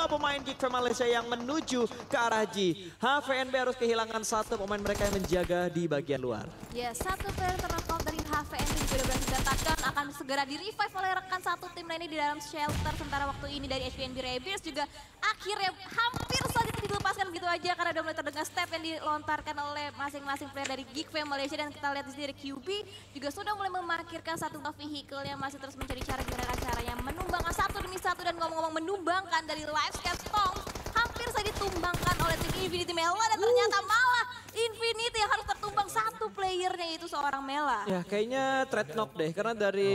beberapa pemain Geek Fam Malaysia yang menuju ke arah G. HVNB harus kehilangan satu pemain mereka yang menjaga di bagian luar. Ya, satu player terknockout dari HVNB juga sudah berhasil didapatkan, akan segera di-revive oleh rekan satu tim lainnya di dalam shelter. Sementara waktu ini dari HVNB Rebels juga akhirnya hampir saja dilepaskan begitu aja karena udah mulai terdengar step yang dilontarkan oleh masing-masing player dari Geek Fam Malaysia. Dan kita lihat di sini dari QB juga sudah mulai memarkirkan satu vehicle yang masih terus mencari cara gimana caranya menumbangkan satu demi satu. Dan ngomong-ngomong menumbangkan dari Livescape Storm hampir saja ditumbangkan oleh tim Infinity Mela dan ternyata malah Infinity yang harus tertumbang satu playernya yaitu seorang Mela. Ya kayaknya trade knock deh karena dari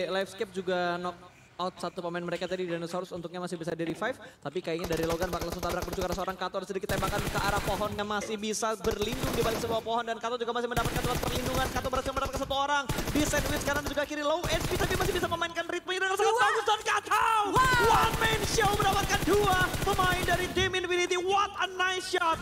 Livescape juga knock out satu pemain mereka tadi Dinosaurus untuknya masih bisa di revive. Tapi kayaknya dari Logan bakal langsung tabrak menuju ke arah seorang Kato. Sedikit tembakan ke arah pohon yang masih bisa berlindung di balik sebuah pohon. Dan Kato juga masih mendapatkan tempat perlindungan. Kato berhasil mendapatkan satu orang di sandwich kanan juga kiri low HP. Tapi masih bisa memainkan ritme dengan sangat bagus. Dan Kato one man show mendapatkan dua pemain dari tim Infinity. What a nice shot.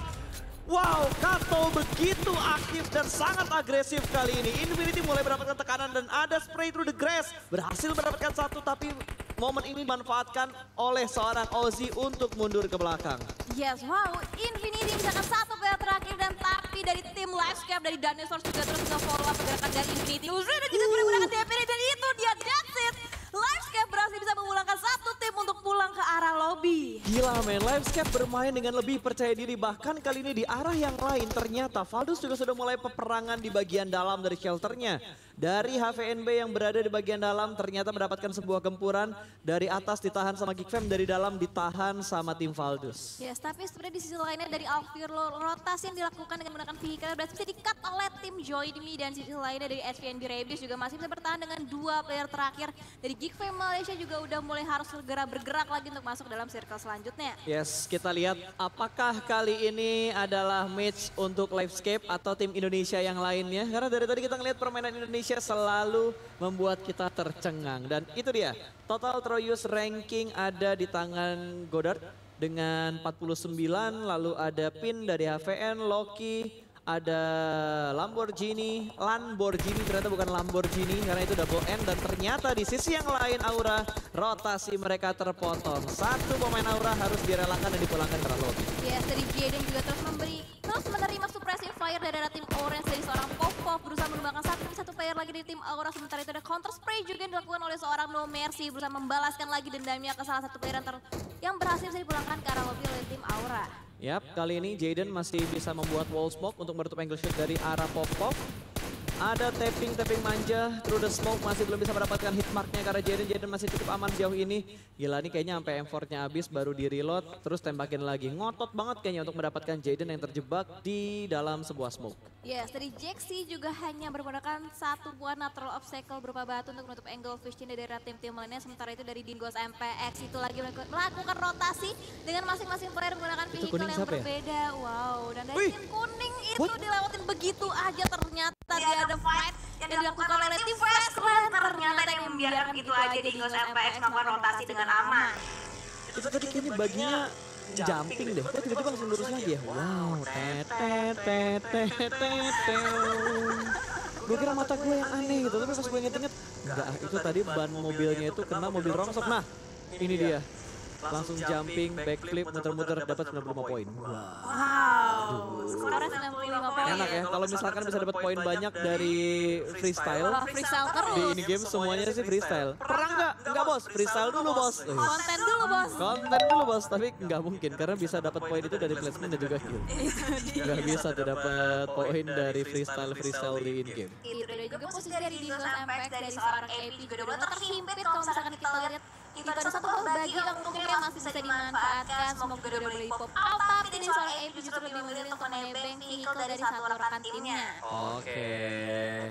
Wow, Kato begitu aktif dan sangat agresif kali ini. Infinity mulai mendapatkan tekanan dan ada spray through the grass. Berhasil mendapatkan satu tapi momen ini dimanfaatkan oleh seorang Ozzy untuk mundur ke belakang. Yes, wow, Infinity misalkan satu player terakhir dan tapi dari tim Livescape dari Dinosaurus juga terus nge-follow up pergerakan dari Infinity. Uzi dan juga menggunakan DPD dan itu dia, that's it. Livescape berhasil bisa memulangkan satu tim untuk pulang ke arah lobby. Gila men, Livescape bermain dengan lebih percaya diri. Bahkan kali ini di arah yang lain ternyata Valdus juga sudah mulai peperangan di bagian dalam dari shelternya. Dari HVNB yang berada di bagian dalam ternyata mendapatkan sebuah gempuran. Dari atas ditahan sama Geek Fam, dari dalam ditahan sama tim Valdus. Yes, tapi sebenarnya di sisi lainnya dari Alfirlo rotasi yang dilakukan dengan menggunakan vehicle berhasil bisa di-cut oleh tim Joymi. Dan sisi lainnya dari SVNB Rebels juga masih bisa bertahan dengan dua player terakhir. Dari Geek Fam Malaysia juga udah mulai harus segera bergerak lagi untuk masuk dalam circle selanjutnya. Yes, kita lihat apakah kali ini adalah match untuk Livescape atau tim Indonesia yang lainnya. Karena dari tadi kita ngelihat permainan Indonesia selalu membuat kita tercengang. Dan itu dia, total Troyus ranking ada di tangan Godard dengan 49, lalu ada pin dari HVN, Loki, ada Lamborghini ternyata bukan Lamborghini karena itu double N. Dan ternyata di sisi yang lain Aura, rotasi mereka terpotong. Satu pemain Aura harus direlakan dan dipulangkan ke lobby. Yes, dari Jaden juga terus menerima suppressive fire dari tim Orange dari seorang Popov berusaha menumbangkan satu player lagi dari tim Aura. Sementara itu ada counter spray juga yang dilakukan oleh seorang No Mercy berusaha membalaskan lagi dendamnya ke salah satu player yang berhasil bisa dipulangkan ke arah lobby oleh tim Aura. Yap, kali ini Jaden masih bisa membuat wall smoke untuk menutup angle shoot dari arah Popov. Ada tapping manja through the smoke, masih belum bisa mendapatkan hit marknya karena Jaden masih cukup aman jauh ini. Gila nih kayaknya sampai M4-nya habis baru di reload terus tembakin lagi. Ngotot banget kayaknya untuk mendapatkan Jaden yang terjebak di dalam sebuah smoke. Yes, dari Jaxi juga hanya menggunakan satu buah natural obstacle berupa batu untuk menutup angle vision dari tim-tim lainnya. Sementara itu dari Dingos MPX itu lagi melakukan rotasi dengan masing-masing player menggunakan vehicle yang berbeda. Wow, dan dari tim kuning itu dilewatin begitu aja ternyata dia ada fight yang dilakukan oleh tim Flash Clan. Ternyata yang membiarkan gitu aja Dingos MPX melakukan rotasi dengan aman. Itu tadi kayaknya baginya jumping deh, kok tiba-tiba langsung lurus lagi ya. Wow, gue kira mata gue yang aneh gitu, tapi pas gue inget-inget, enggak, itu tadi ban mobilnya itu kena mobil rongsok. Nah, ini dia. Langsung jumping, backflip, muter-muter, dapat 95 poin. Wow, skornya 95 poin. Enak ya, kalau misalkan bisa dapat poin banyak dari freestyle. Freestyle terus. Di ini game semuanya sih freestyle. Perang nggak? Nggak bos, freestyle dulu bos. Konten dulu bos. Konten dulu bos, tapi nggak mungkin karena bisa dapat poin itu dari placement dan juga kill. Nggak bisa tuh dapat poin dari freestyle di in game. Itu dan juga posisi dari Dingos MPX dari seorang AP juga udah terhimpit kalau misalkan kita lihat. Itu ada satu bagi yang mungkin masih bisa dimanfaatkan. Semoga udah boleh pop out. Tapi ini seorang AP justru lebih memilih untuk menebeng vehicle dari satu rekan timnya. Oke,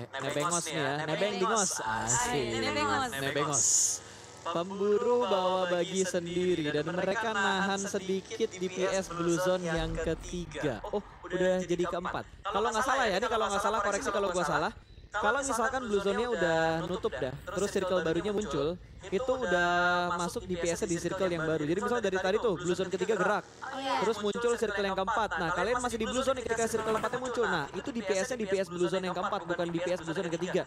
nebengos nih ya, nebeng Dingos. Asik, nebengos. Pemburu bawa bagi sendiri dan mereka nahan sedikit di PS Blue Zone yang ketiga. Oh, udah jadi keempat. Kalau nggak salah ya, ini kalau nggak salah koreksi kalau gua salah. Kalau misalkan Blue Zone-nya udah nutup dah, terus circle barunya muncul, itu udah masuk di PS-nya di circle yang baru. Jadi misalnya dari tadi tuh Blue Zone ketiga gerak, terus muncul circle yang keempat. Nah kalian masih di Blue Zone ketika circle keempatnya muncul. Nah itu di PS-nya di PS Blue Zone yang keempat, bukan di PS Blue Zone yang ketiga.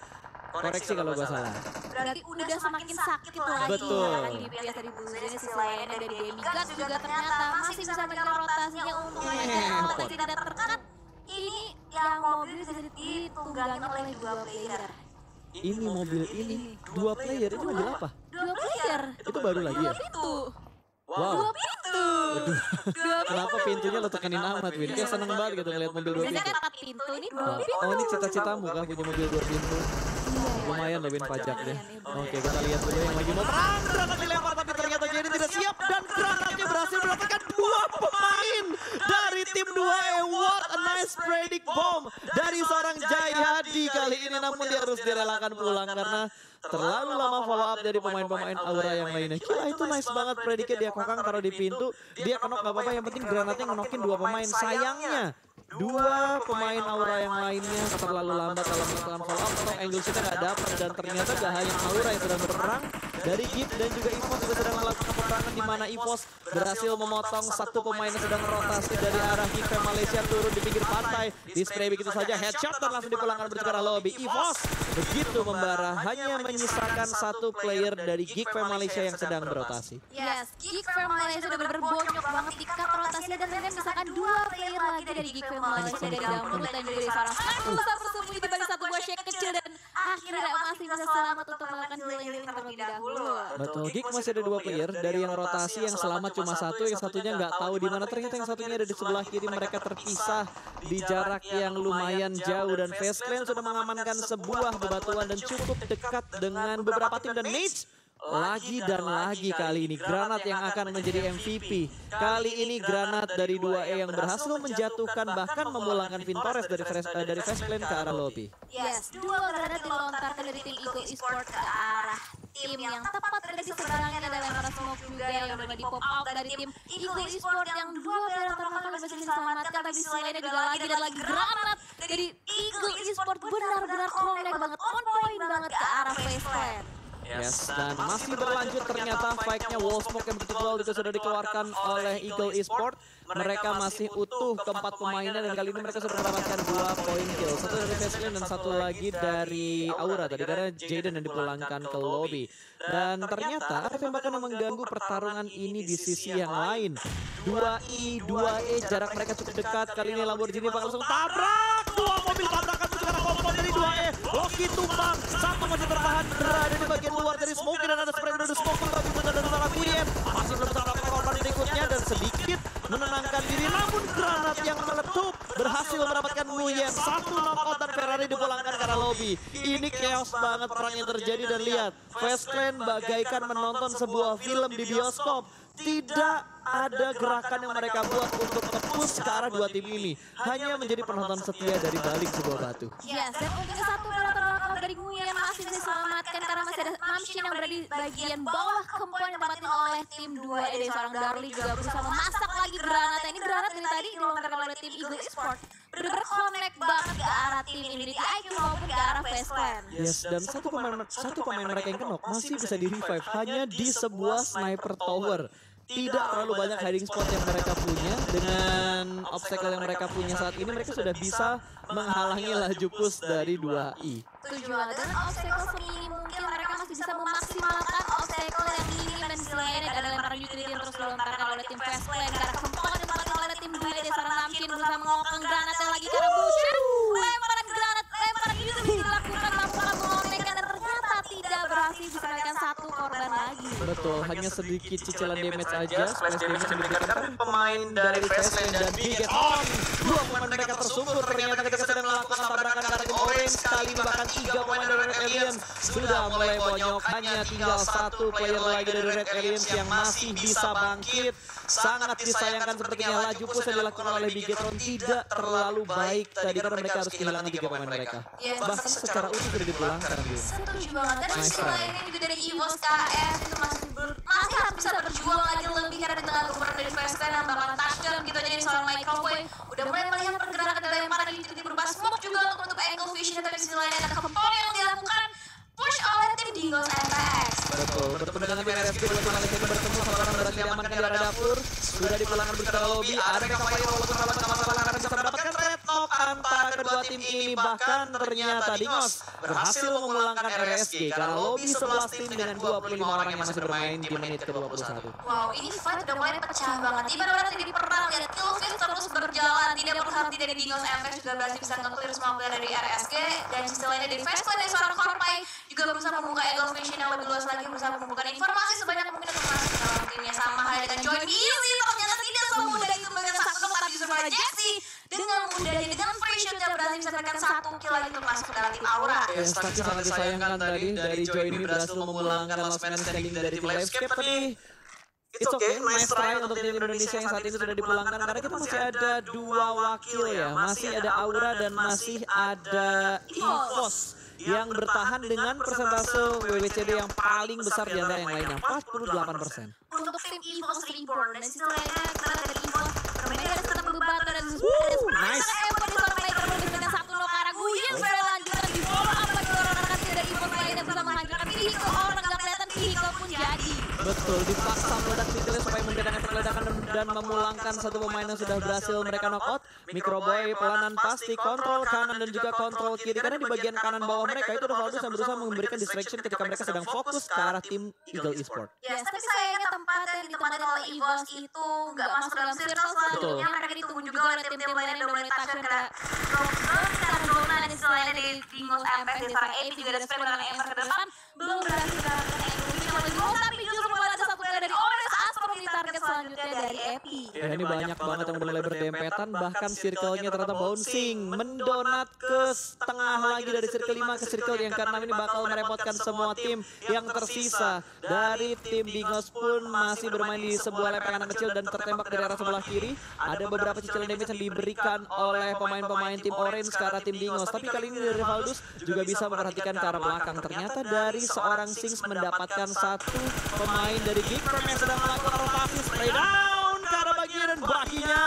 Koreksi kalau gue salah. Berarti udah semakin sakit lagi. Betul. Lagi di PS dari Blue Zone, sisi lainnya dari Demigods juga ternyata masih bisa menjaga rotasinya untuk menekan tidak tertekan. Ini yang mobil bisa ditunggangi oleh 2 player. Ini mobil ini 2 player, itu mobil apa? 2 player. Itu baru lagi ya? 2 pintu. Wow. 2 pintu. Kenapa pintunya lo tekenin amat, Win? Kayak seneng banget gitu ngeliat mobil 2 Biasanya pintu. kan 4 pintu, ini 2 pintu. Oh, ini cita-citamu kah punya mobil 2 pintu? Lumayan loh, Win, pajaknya. Oke, kita lihat dulu yang lagi mau perang. Granat dilempar tapi ternyata jadi tidak siap. Dan granatnya berhasil mendapatkan 2 pemain dari tim 2E. What a nice predict bomb dari seorang Jayadi kali ini. Namun dia harus direlakan pulang karena terlalu lama follow up dari pemain-pemain Aura yang lainnya. Gila, itu nice banget prediknya, dia kokang taruh di pintu. Dia kenok gak apa-apa, yang penting granatnya ngenokin 2 pemain. Sayangnya 2 pemain Aura yang lainnya terlalu lambat dalam melakukan follow up atau angle shootnya gak dapat. Dan ternyata gak hanya Aura yang sedang berperang, dari Gift dan juga EVOS juga sedang melakukan peperangan di mana EVOS berhasil memotong 1 pemain yang sedang rotasi dari arah Gift Malaysia turun di pinggir pantai. Di spray begitu saja headshot dan langsung dipulangkan menuju ke arah lobby. EVOS begitu membara, hanya menyisakan 1 player dari Geek Fam Malaysia yang sedang berotasi. Yes, Geek Fam Malaysia sudah bener-bener bonyok banget di cut rotasi dan kemudian misalkan 2 player lagi dari Geek Fam Malaysia dari dalam mulut dan juga dari seorang berusaha bersembunyi di balik 1 buah shake kecil dan akhirnya masih bisa selamat untuk melakukan healing terlebih dahulu. Betul, Geek masih ada 2 player dari yang rotasi, yang selamat cuma 1, yang satunya nggak tahu di mana. Ternyata yang satunya ada di sebelah kiri, mereka terpisah di jarak yang lumayan jauh dan FaZe sudah mengamankan sebuah bebatuan dan cukup dekat dengan beberapa tim dan Nate. Lagi dan lagi kali ini granat yang akan menjadi MVP. Kali ini granat dari 2E yang berhasil menjatuhkan bahkan memulangkan Vintores dari FaZe ke arah lobby. Yes, 2 granat dilontarkan dari tim Eagle Esports ke arah tim yang tepat berada di seberangnya ada lempar smoke juga yang udah di pop out dari tim Eagle Esports yang 2 player termakan berhasil diselamatkan, tapi selainnya juga lagi dan lagi granat dari Eagle Esports benar-benar connect banget, on point banget ke arah FaZe. Yes, dan masih berlanjut ternyata fight-nya. Wall smoke yang begitu tebal juga sudah dikeluarkan oleh Eagle Esports. Mereka masih utuh keempat pemainnya dan kali ini mereka sudah mendapatkan 2 poin kill. 1 dari FaZe dan 1 lagi dari Aura tadi karena Jaden yang dipulangkan ke lobby. Dan ternyata ada tembakan yang mengganggu pertarungan ini di sisi yang lain. 2I, 2E jarak mereka cukup dekat. Kali ini Lamborghini bakal langsung tabrak. 2 mobil tabrakan menuju ke arah kompon dari 2E. Loki tumbang, 1 masih tertahan berada di bagian luar dari smoke dan ada spray dari smoke tapi juga dari seorang Nguyen. Masih belum bisa mendapatkan korban berikutnya dan sedikit menenangkan diri, namun granat yang meletup berhasil mendapatkan Nguyen. 1 knockout dan Ferrari dipulangkan ke arah lobby. Ini chaos banget perang yang terjadi dan lihat FaZe bagaikan menonton sebuah film di bioskop. Tidak ada gerakan yang mereka buat untuk tembus ke arah 2 tim ini. Hanya menjadi penonton setia dari balik sebuah batu. Yes, dan untuk 1 knockout dari Nguyen masih bisa diselamatkan karena masih ada Namshin yang berada di bagian bawah komponen yang didapatin oleh tim 2E dari seorang Darli juga berusaha memasak lagi granatnya. Ini granat dari tadi dilontarkan oleh tim Eagle Esports. Bener-bener connect banget ke arah tim Infinity IQ maupun ke arah FaZe. Yes, dan satu pemain mereka yang kenok masih bisa di revive hanya di sebuah sniper tower. Tidak terlalu banyak hiding spot yang mereka punya. Dengan obstacle yang mereka punya saat ini, mereka sudah bisa menghalangi laju push dari 2I. Setuju banget, dan obstacle semini mungkin mereka masih bisa memaksimalkan obstacle yang minim dan selainnya ada lemparan utility yang terus dilontarkan oleh tim FaZe ke arah kempon yang dilakukan oleh tim 2 dari seorang Namshin berusaha mengokang granatnya lagi ke arah Busher. Lemparan utility dilakukan tanpa mengolehkan dan ternyata tidak berhasil bisa menekan 1 korban lagi. Betul, hanya sedikit cicilan damage aja. Splash damage yang diberikan pemain dari FaZe dan Biget On. 2 pemain mereka tersungkur ternyata ketika sedang melakukan tabrakan ke arah tim Orange. Kali ini bahkan 3 pemain dari Red Aliens sudah mulai bonyok. Hanya tinggal 1 player lagi dari Red Aliens yang masih bisa bangkit. Sangat disayangkan sepertinya laju push yang dilakukan oleh Biget On tidak terlalu baik tadi karena mereka harus kehilangan 3 pemain mereka. Bahkan secara utuh sudah dipulangkan. Setuju banget, dan selainnya juga dari EVOS KS itu masih harus bisa berjuang lagi lebih karena di tengah kekuatan dari FaZe yang bakalan touchdown gitu aja nih seorang Michael Boy udah mulai melihat pergerakan dari lemparan ini tiba-tiba berubah smoke juga untuk angle vision, tapi di sisi lainnya ada kempon yang dilakukan push oleh tim Dingos MX. Betul, bertemu dengan tim RFP dua tim Malaysia ini bertemu sama orang berhasil diamankan di area dapur. Sudah dipulangkan bersama lobby, ada Campfire walaupun sahabat sama-sama karena bisa mendapatkan red knock antara kedua tim ini. Bahkan ternyata Dingos berhasil memulangkan RSG karena lobby 11 tim dengan 25 orang yang masih bermain di menit ke-21. Wow, ini fight udah mulai pecah banget. Ibaratnya jadi perang, lihat killfeed terus berjalan, tidak berhenti dari Dingos. MPS juga berhasil bisa nge-clear semua player dari RSG. Dan sisi lainnya dari Faceless dari seorang Korpai juga berusaha membuka angle vision yang lebih luas lagi, berusaha membuka informasi sebanyak mungkin untuk masuk ke dalam timnya. Sama halnya dengan Joy Easy, ternyata tidak semudah itu mengesak keempat di survival Jexy. Dengan mudahnya, dengan free shotnya berhasil bisa menekan 1 kill lagi untuk masuk ke dalam tim Aura. Tapi sangat disayangkan tadi dari Joy ini berhasil memulangkan last man standing dari tim Livescape, tapi it's okay, nice try untuk tim Indonesia yang saat ini sudah dipulangkan karena kita masih ada 2 wakil ya, masih ada Aura dan masih ada EVOS yang bertahan dengan persentase WWCD yang paling besar di antara yang lainnya, 48%. Untuk tim EVOS Reborn dan sisi lainnya kita dari EVOS bermain dari sedang berbatu dan nice. Evo di seorang Laker dengan 1 Nokara Guyen berlanjutan di follow up lagi orang-orang dari EVOS lainnya berusaha menghancurkan vehicle, orang nggak kelihatan vehicle pun jadi. Betul, dipaksa meledak vehicle supaya memberikan efek ledakan dan memulangkan satu pemain yang sudah berhasil mereka knockout. Microboy pelanan pasti kontrol kanan dan juga kontrol kiri karena di bagian kanan bawah mereka itu ada Valdus yang berusaha memberikan distraction ketika mereka sedang fokus ke arah tim Eagle Esport. Yes, tapi sayangnya tempat yang ditempatkan oleh EVOS itu nggak masuk dalam circle selanjutnya. Mereka ditunggu juga oleh tim-tim lainnya yang udah mulai touchdown kayak Rockzone, sekarang Gona dan selainnya dari Dingos MPS di seorang AP juga ada spek dengan MR ke depan. Belum berhasil mendapatkan Evolution oleh Dingos, tapi justru malah ada satu player dari Orange Astro di target selanjutnya dari Epi. Ya ini banyak banget yang udah mulai berdempetan, bahkan circle-nya ternyata bouncing, mendonat ke setengah lagi dari circle 5 ke circle yang ke-6 ini bakal merepotkan semua tim yang tersisa. Dari tim Dingos pun masih bermain di sebuah lepengan kecil dan tertembak dari arah sebelah kiri. Ada beberapa cicilan damage yang diberikan oleh pemain-pemain tim Orange ke arah tim Dingos, tapi kali ini dari Valdus juga bisa memperhatikan ke arah belakang. Ternyata dari seorang Sings mendapatkan satu pemain dari Geekfam yang sedang melakukan rotasi spray down ke arah bagian dan baginya.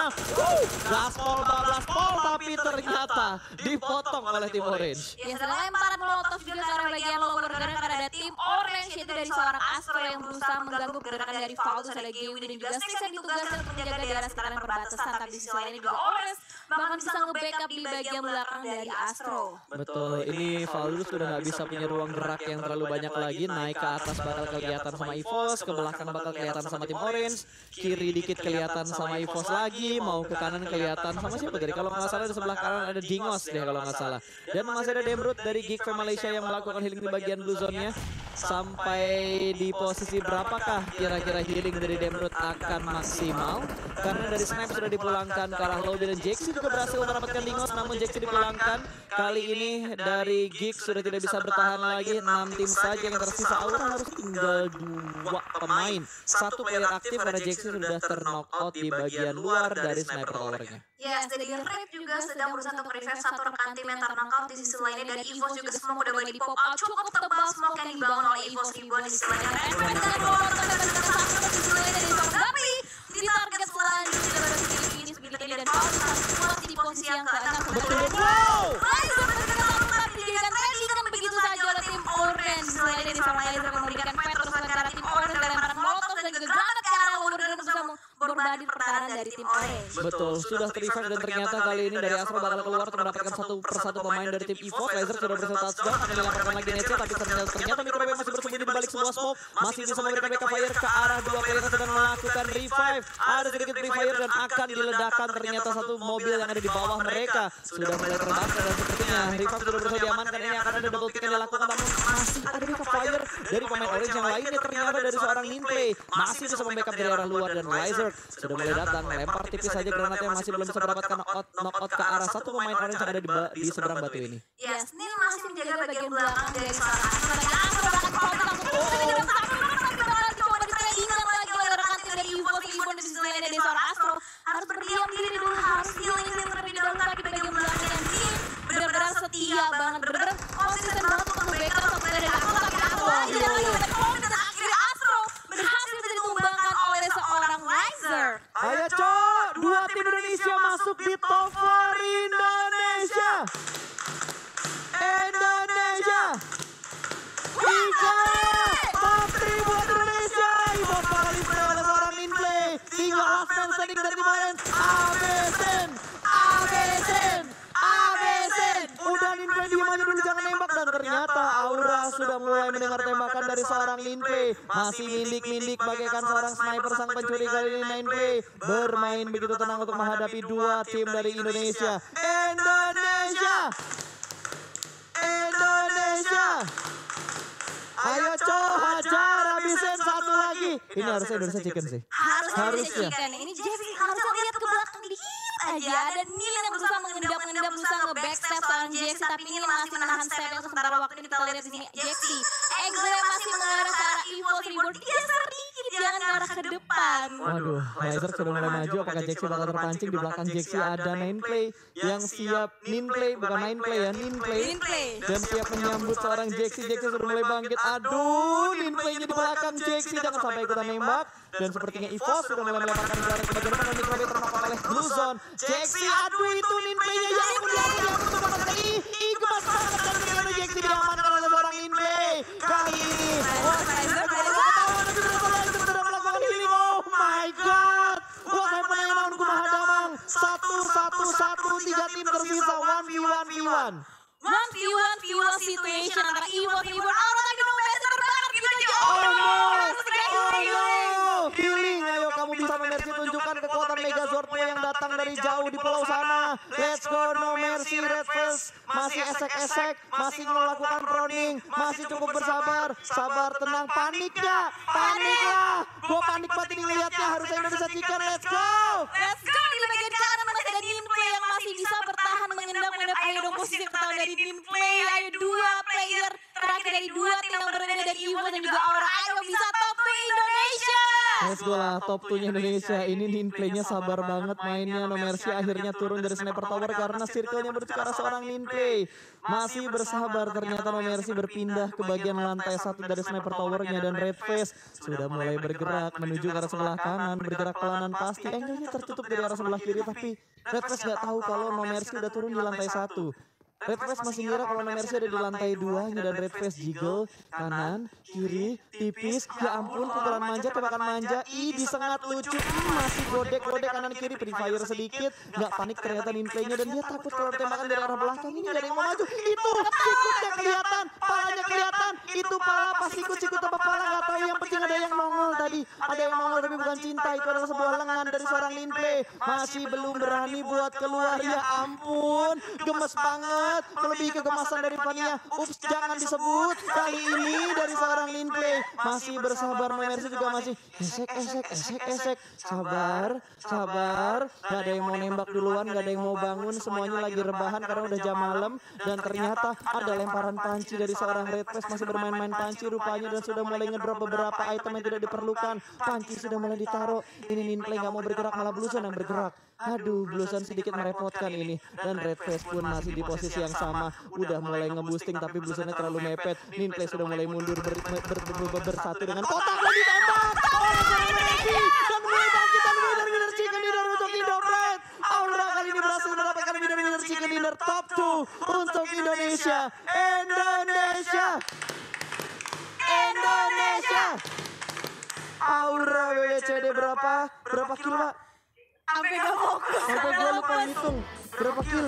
Gaspol bablas pol, tapi ternyata dipotong oleh tim Orange. Ya, setelah lemparan molotov juga ke arah bagian lower karena ada tim Orange yaitu dari seorang Astro yang berusaha mengganggu gerakan dari Valdus, ada Gewi dan juga Six yang ditugaskan untuk menjaga di arah sekitaran perbatasan. Tapi di sisi lainnya juga Orange bahkan bisa nge-backup di bagian belakang dari Astro. Betul, ini Valdus sudah nggak bisa punya ruang gerak yang terlalu banyak lagi. Naik ke atas bakal kelihatan sama EVOS, ke belakang bakal kelihatan sama tim Orange, kiri dikit kelihatan sama EVOS lagi, mau ke kanan kelihatan sama siapa dari, kalau nggak salah di sebelah kanan ada Dingos deh kalau nggak salah. Dan masih ada Demrut dari Geekfam Malaysia yang melakukan healing di bagian blue zone-nya. Sampai di posisi berapakah kira-kira healing dari Demrut akan maksimal? Karena dari Snipe sudah dipulangkan ke arah lobby dan Jexy juga berhasil mendapatkan Dingos, namun Jexy dipulangkan. Kali ini dari Geek sudah tidak bisa bertahan lagi, 6 tim saja yang tersisa. Aura harus tinggal 2 pemain, 1 player aktif karena Jexy sudah ter-knockout di bagian luar dari sniper towernya. Yes, dari Rip juga sedang berusaha untuk revive satu rekan tim yang ter-knockout. Di sisi lainnya dari EVOS juga smoke udah mulai di pop out. Cukup tebal smoke yang dibangun oleh EVOS Reborn. Di sisi lainnya Redman dengan molotov dan satu di sisi lainnya dari Tom Gapi. Di target selanjutnya baru sedikit finish begitu dan Valdus masih di posisi yang ke-6. Wow! Laser bergerak tapi dijadikan ready kan begitu saja oleh tim Orange. Di sisi lainnya dari seorang Laser memberikan Petrus ke arah tim Orange dan lemparan molotov dan juga granat ke arah lower dan berusaha berbadi pertahanan dari tim Orange. Betul, sudah ter-revive dan ternyata kali ini dari Astro bakal keluar untuk mendapatkan satu persatu pemain dari tim EVOS. Laser sudah berhasil touchdown, akan dilemparkan lagi Nece, tapi ternyata Microwave masih bersembunyi di balik sebuah smoke, masih bisa memberikan backup fire ke arah 2 player yang sedang melakukan revive. Ada sedikit free fire dan akan diledakkan, ternyata satu mobil yang ada di bawah mereka sudah mulai terbakar dan sepertinya revive sudah berusaha diamankan. Ini akan ada double pick yang dilakukan, namun masih ada backup fire dari pemain Orange yang lainnya. Ternyata dari seorang Ninplay masih bisa membackup dari arah luar dan Laser sudah mulai datang, lempar tipis saja granatnya, masih belum bisa mendapatkan knockout ke arah satu pemain Orange yang ada di seberang batu ini. Yes, Nil masih menjaga bagian belakang dari seorang Astro. Lagi Astro bahkan Valdus langsung coba di-tradingan lagi oleh rekan tim dari EVOS Reborn. Di sisi lainnya dari seorang Astro harus berdiam diri dulu, harus healing terlebih dahulu. Tapi bagian belakang yang ini benar-benar setia banget, benar-benar konsisten banget untuk membackup satu dari Astro. Tapi Astro lagi dan lagi dan akhirnya Astro berhasil ditumbangkan oleh seorang Laser. Ayo cok, 2 tim Indonesia masuk di top 4 Indonesia. Top 3 buat Indonesia. EVOS bakal display oleh seorang Ninplay. Tinggal last man standing dari kemarin. Abesen. dari seorang Ninplay. Masih mindik-mindik bagaikan seorang sniper sang pencuri kali ini Ninplay. Bermain begitu tenang untuk menghadapi dua tim dari Indonesia. Indonesia. Ayo hajar, habisin satu lagi. Ini harusnya Indonesia Chicken sih. Harusnya. Ini Jeffy harusnya lihat ke belakang dikit aja. Ada Nil yang berusaha mengendap, berusaha nge-backstep seorang Jeffy. Tapi Nil masih menahan step yang sementara waktu ini kita lihat di sini. Jeffy, Exile masih mengarah ke arah Evo Reward. Geser dikit, jangan mengarah ke depan. Waduh, Laser sudah mulai maju. Apakah Jaxi bakal terpancing? Di belakang Jaxi ada Ninplay yang siap. Ninplay, bukan Ninplay ya, Ninplay. Dan siap menyambut seorang Jaxi. Jaxi sudah mulai bangkit. Aduh, Ninplaynya di belakang Jaxi. Jangan sampai ikutan nembak. Dan sepertinya Evo sudah mulai melemparkan ke arah ke bagian depan. Microwave ternokok oleh Blue Zone. Jaxi, aduh itu Ninplaynya. Ya ampun, gemas banget. Dan ternyata Jaxi diamankan oleh seorang Ninplay. Kali ini. Oh my god. What happened yang naon kumaha damang. 1-1-1, 3 tim tersisa. 1v1v1. 1v1 situation antara Evo Reward. Aura lagi Nomercy terbakar gitu aja. Oh no. Healing, ayo kamu bisa Nomercy tunjukkan kekuatan Megazord yang datang dari jauh di pulau sana. Let's go Nomercy, Red Face. Masih esek-esek, masih melakukan proning, masih cukup bersabar. Sabar, tenang, panik lah. Gue panik banget ini ngeliatnya, harusnya Indonesia Chicken, let's go. Di bagian kanan masih ada Ninplay yang masih bisa bertahan mengendap. Ayo dong posisi pertama dari Ninplay. Ayo dua player terakhir dari dua tim yang berbeda dari Evo dan juga Aura. Ayo bisa top 2 Indonesia. Let's go lah, top 2-nya Indonesia. Ini Ninplaynya sabar banget mainnya. Nomercy akhirnya turun dari sniper tower karena circle-nya menuju ke arah seorang Ninplay. Masih bersabar, ternyata Nomercy berpindah ke bagian lantai 1 dari sniper towernya. Dan Red Face sudah mulai bergerak menuju ke arah sebelah kanan. Bergerak pelanan pasti, angle-nya tertutup dari arah sebelah kiri. Tapi Red Face gak tahu kalau Nomercy udah turun di lantai 1. Red Face masih ngira kalau Nomercy ada di lantai 2-nya dan Red Face jiggle kanan, kiri, tipis. Ya ampun, pukulan manja, tembakan manja. Disengat lucu. Masih godek kanan kiri, free fire sedikit. Gak panik ternyata Ninplaynya dan dia takut kalau tembakan dari arah belakang. Ini gak ada yang mau maju. Itu sikutnya kelihatan, palanya kelihatan. Itu pala pas sikut apa pala gak tahu. Yang penting ada yang nongol tadi. Ada yang nongol tapi bukan cinta. Itu adalah sebuah lengan dari seorang Ninplay. Masih belum berani buat keluar. Ya ampun, gemes banget. Melebihi kegemasan dari Vania. Ups, jangan disebut. Kali ini dari seorang Ninplay. Masih bersabar. Nomercy juga masih esek. Sabar. Gak ada yang mau nembak duluan. Gak ada yang mau bangun. Semuanya lagi rebahan karena udah jam malam. Dan ternyata ada lemparan panci dari seorang Red Face. Masih bermain-main panci rupanya. Dan sudah mulai ngedrop beberapa item yang tidak diperlukan. Panci sudah mulai ditaruh. Ini Ninplay gak mau bergerak. Malah Blue Zone yang bergerak. Aduh, Blue Zone sedikit merepotkan ini. Dan Red Face pun masih di posisi yang sama. Udah mulai nge-boosting tapi Blue Zone-nya terlalu mepet. Ninplay sudah mulai mundur bersatu dengan kotak lagi tembak. Dan mulai bangkitan winner Chicken Dinner untuk Indobret. Aura kali ini berhasil mendapatkan winner Chicken Dinner top 2 untuk Indonesia. Aura WWCD berapa kill, Pak? Sampai gak fokus. Sampai gue lupa ngitung. Berapa kill?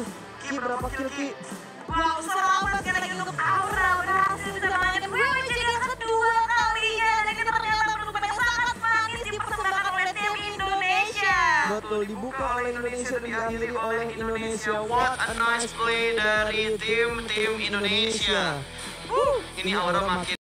Berapa kill, Ki? Wow, selamat sekali lagi untuk Aura. Berhasil bisa menangkan WWCD yang kedua kalinya. Dan itu ternyata merupakan yang sangat manis dipersembahkan oleh tim Indonesia. Betul, dibuka oleh Indonesia dan diakhiri oleh Indonesia. What a nice play dari tim Indonesia. Ini Aura makin